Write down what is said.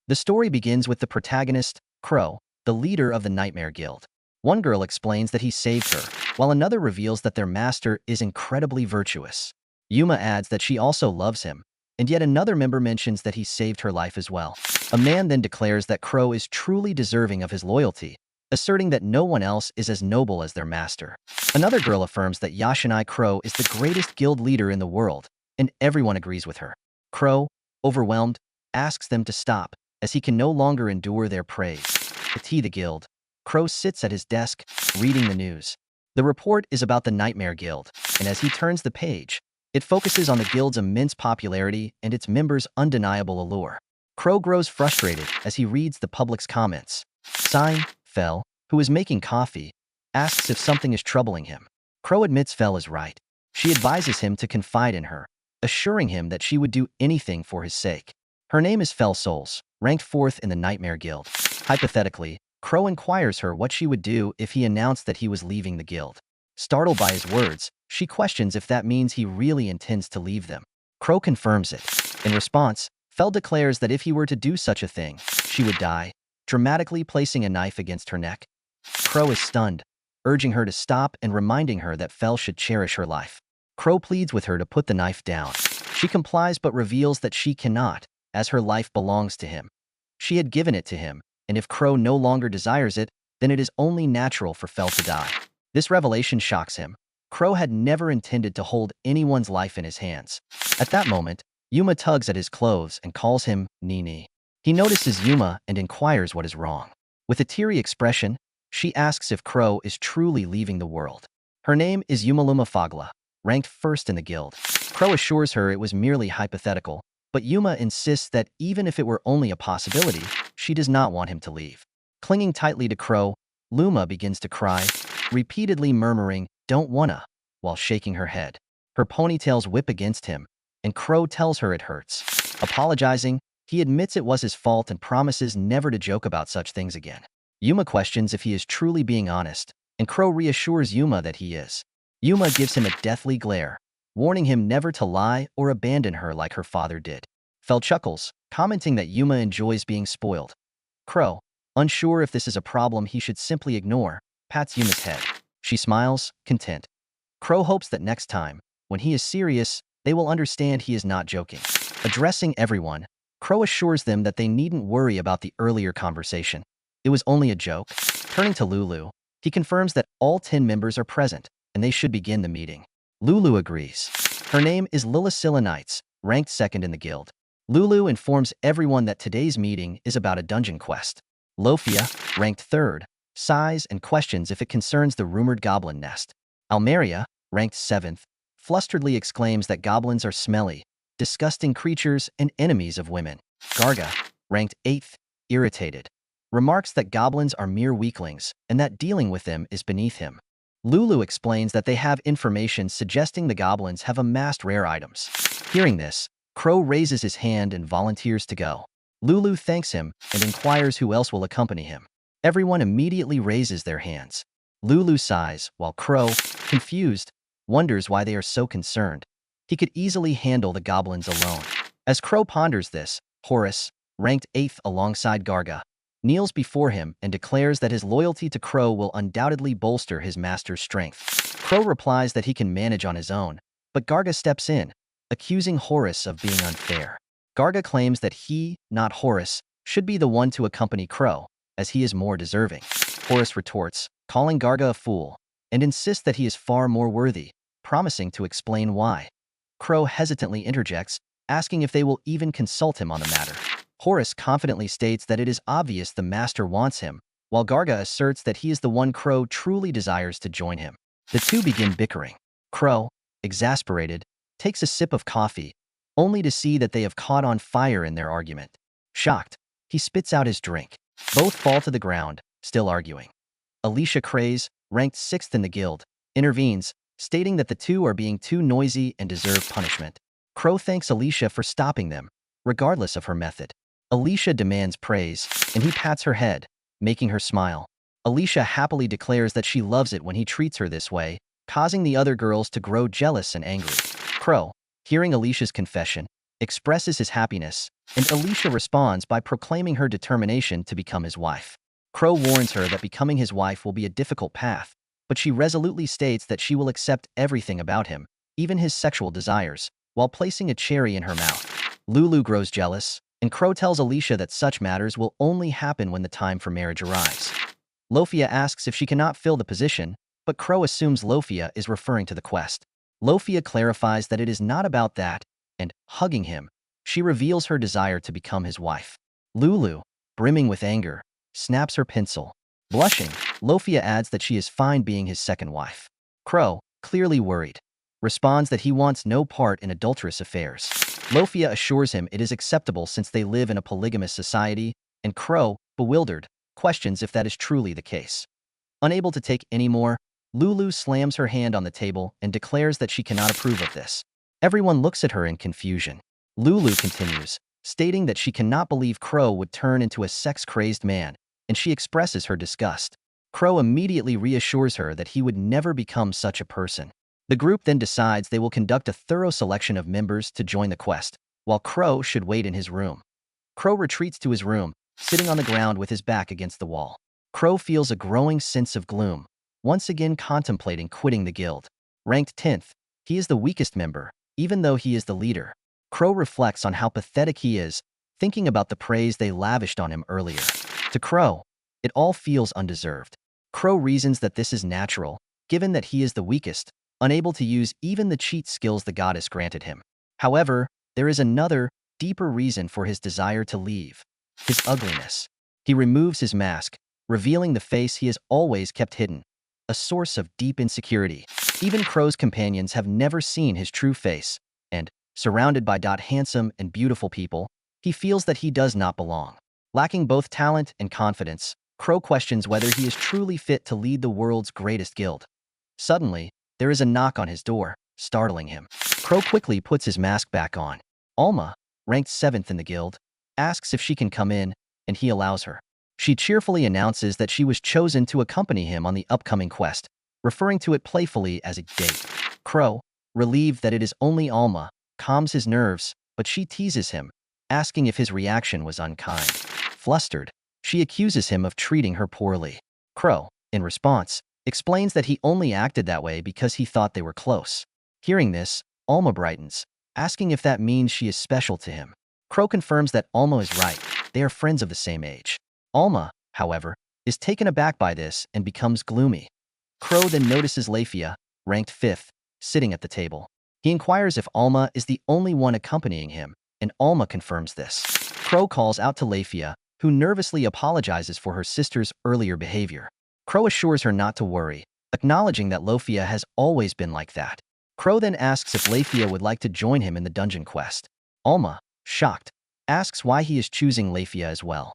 The story begins with the protagonist, Crow, the leader of the Nightmare Guild. One girl explains that he saved her, while another reveals that their master is incredibly virtuous. Yuma adds that she also loves him, and yet another member mentions that he saved her life as well. A man then declares that Crow is truly deserving of his loyalty, asserting that no one else is as noble as their master. Another girl affirms that Yashinai Crow is the greatest guild leader in the world, and everyone agrees with her. Crow, overwhelmed, asks them to stop, as he can no longer endure their praise. At the guild, Crow sits at his desk, reading the news. The report is about the Nightmare Guild, and as he turns the page, it focuses on the guild's immense popularity and its members' undeniable allure. Crow grows frustrated as he reads the public's comments. Sign, Fell, who is making coffee, asks if something is troubling him. Crow admits Fell is right. She advises him to confide in her, assuring him that she would do anything for his sake. Her name is Fell Souls, ranked 4th in the Nightmare Guild. Hypothetically, Crow inquires her what she would do if he announced that he was leaving the guild. Startled by his words, she questions if that means he really intends to leave them. Crow confirms it. In response, Fell declares that if he were to do such a thing, she would die, dramatically placing a knife against her neck. Crow is stunned, urging her to stop and reminding her that Fell should cherish her life. Crow pleads with her to put the knife down. She complies but reveals that she cannot, as her life belongs to him. She had given it to him, and if Crow no longer desires it, then it is only natural for Fell to die. This revelation shocks him. Crow had never intended to hold anyone's life in his hands. At that moment, Yuma tugs at his clothes and calls him Nini. He notices Yuma and inquires what is wrong. With a teary expression, she asks if Crow is truly leaving the world. Her name is Yumaluma Fagla, ranked 1st in the guild. Crow assures her it was merely hypothetical, but Yuma insists that even if it were only a possibility, she does not want him to leave. Clinging tightly to Crow, Luma begins to cry, repeatedly murmuring, "Don't wanna," while shaking her head. Her ponytails whip against him, and Crow tells her it hurts. Apologizing, he admits it was his fault and promises never to joke about such things again. Yuma questions if he is truly being honest, and Crow reassures Yuma that he is. Yuma gives him a deathly glare, warning him never to lie or abandon her like her father did. Fell chuckles, commenting that Yuma enjoys being spoiled. Crow, unsure if this is a problem he should simply ignore, pats Yuma's head. She smiles, content. Crow hopes that next time, when he is serious, they will understand he is not joking. Addressing everyone, Crow assures them that they needn't worry about the earlier conversation. It was only a joke. Turning to Lulu, he confirms that all 10 members are present, and they should begin the meeting. Lulu agrees. Her name is Lilicilla Knights, ranked 2nd in the guild. Lulu informs everyone that today's meeting is about a dungeon quest. Lofia, ranked 3rd, sighs and questions if it concerns the rumored goblin nest. Almeria, ranked 7th, flusteredly exclaims that goblins are smelly, disgusting creatures and enemies of women. Garga, ranked 8th, irritated, remarks that goblins are mere weaklings and that dealing with them is beneath him. Lulu explains that they have information suggesting the goblins have amassed rare items. Hearing this, Crow raises his hand and volunteers to go. Lulu thanks him and inquires who else will accompany him. Everyone immediately raises their hands. Lulu sighs, while Crow, confused, wonders why they are so concerned. He could easily handle the goblins alone. As Crow ponders this, Horace, ranked 8th alongside Garga, kneels before him and declares that his loyalty to Crow will undoubtedly bolster his master's strength. Crow replies that he can manage on his own, but Garga steps in, accusing Horace of being unfair. Garga claims that he, not Horace, should be the one to accompany Crow, as he is more deserving. Horace retorts, calling Garga a fool, and insists that he is far more worthy, promising to explain why. Crow hesitantly interjects, asking if they will even consult him on the matter. Horace confidently states that it is obvious the master wants him, while Garga asserts that he is the one Crow truly desires to join him. The two begin bickering. Crow, exasperated, takes a sip of coffee, only to see that they have caught on fire in their argument. Shocked, he spits out his drink. Both fall to the ground, still arguing. Alicia Craze, ranked 6th in the guild, intervenes, stating that the two are being too noisy and deserve punishment. Crow thanks Alicia for stopping them, regardless of her method. Alicia demands praise, and he pats her head, making her smile. Alicia happily declares that she loves it when he treats her this way, causing the other girls to grow jealous and angry. Crow, hearing Alicia's confession, expresses his happiness, and Alicia responds by proclaiming her determination to become his wife. Crow warns her that becoming his wife will be a difficult path, but she resolutely states that she will accept everything about him, even his sexual desires, while placing a cherry in her mouth. Lulu grows jealous, and Crow tells Alicia that such matters will only happen when the time for marriage arrives. Lofia asks if she cannot fill the position, but Crow assumes Lofia is referring to the quest. Lofia clarifies that it is not about that, and, hugging him, she reveals her desire to become his wife. Lulu, brimming with anger, snaps her pencil. Blushing, Lofia adds that she is fine being his second wife. Crow, clearly worried, responds that he wants no part in adulterous affairs. Lofia assures him it is acceptable since they live in a polygamous society, and Crow, bewildered, questions if that is truly the case. Unable to take any more, Lulu slams her hand on the table and declares that she cannot approve of this. Everyone looks at her in confusion. Lulu continues, stating that she cannot believe Crow would turn into a sex-crazed man, and she expresses her disgust. Crow immediately reassures her that he would never become such a person. The group then decides they will conduct a thorough selection of members to join the quest, while Crow should wait in his room. Crow retreats to his room, sitting on the ground with his back against the wall. Crow feels a growing sense of gloom, once again contemplating quitting the guild. Ranked 10th, he is the weakest member, even though he is the leader. Crow reflects on how pathetic he is, thinking about the praise they lavished on him earlier. To Crow, it all feels undeserved. Crow reasons that this is natural, given that he is the weakest, unable to use even the cheat skills the goddess granted him. However, there is another, deeper reason for his desire to leave: his ugliness. He removes his mask, revealing the face he has always kept hidden, a source of deep insecurity. Even Crow's companions have never seen his true face, and, surrounded by handsome and beautiful people, he feels that he does not belong. Lacking both talent and confidence, Crow questions whether he is truly fit to lead the world's greatest guild. Suddenly, there is a knock on his door, startling him. Crow quickly puts his mask back on. Alma, ranked 7th in the guild, asks if she can come in, and he allows her. She cheerfully announces that she was chosen to accompany him on the upcoming quest, referring to it playfully as a date. Crow, relieved that it is only Alma, calms his nerves, but she teases him, asking if his reaction was unkind. Flustered, she accuses him of treating her poorly. Crow, in response, explains that he only acted that way because he thought they were close. Hearing this, Alma brightens, asking if that means she is special to him. Crow confirms that Alma is right, they are friends of the same age. Alma, however, is taken aback by this and becomes gloomy. Crow then notices Lafia, ranked 5th, sitting at the table. He inquires if Alma is the only one accompanying him, and Alma confirms this. Crow calls out to Lafia, who nervously apologizes for her sister's earlier behavior. Crow assures her not to worry, acknowledging that Lafia has always been like that. Crow then asks if Lafia would like to join him in the dungeon quest. Alma, shocked, asks why he is choosing Lafia as well.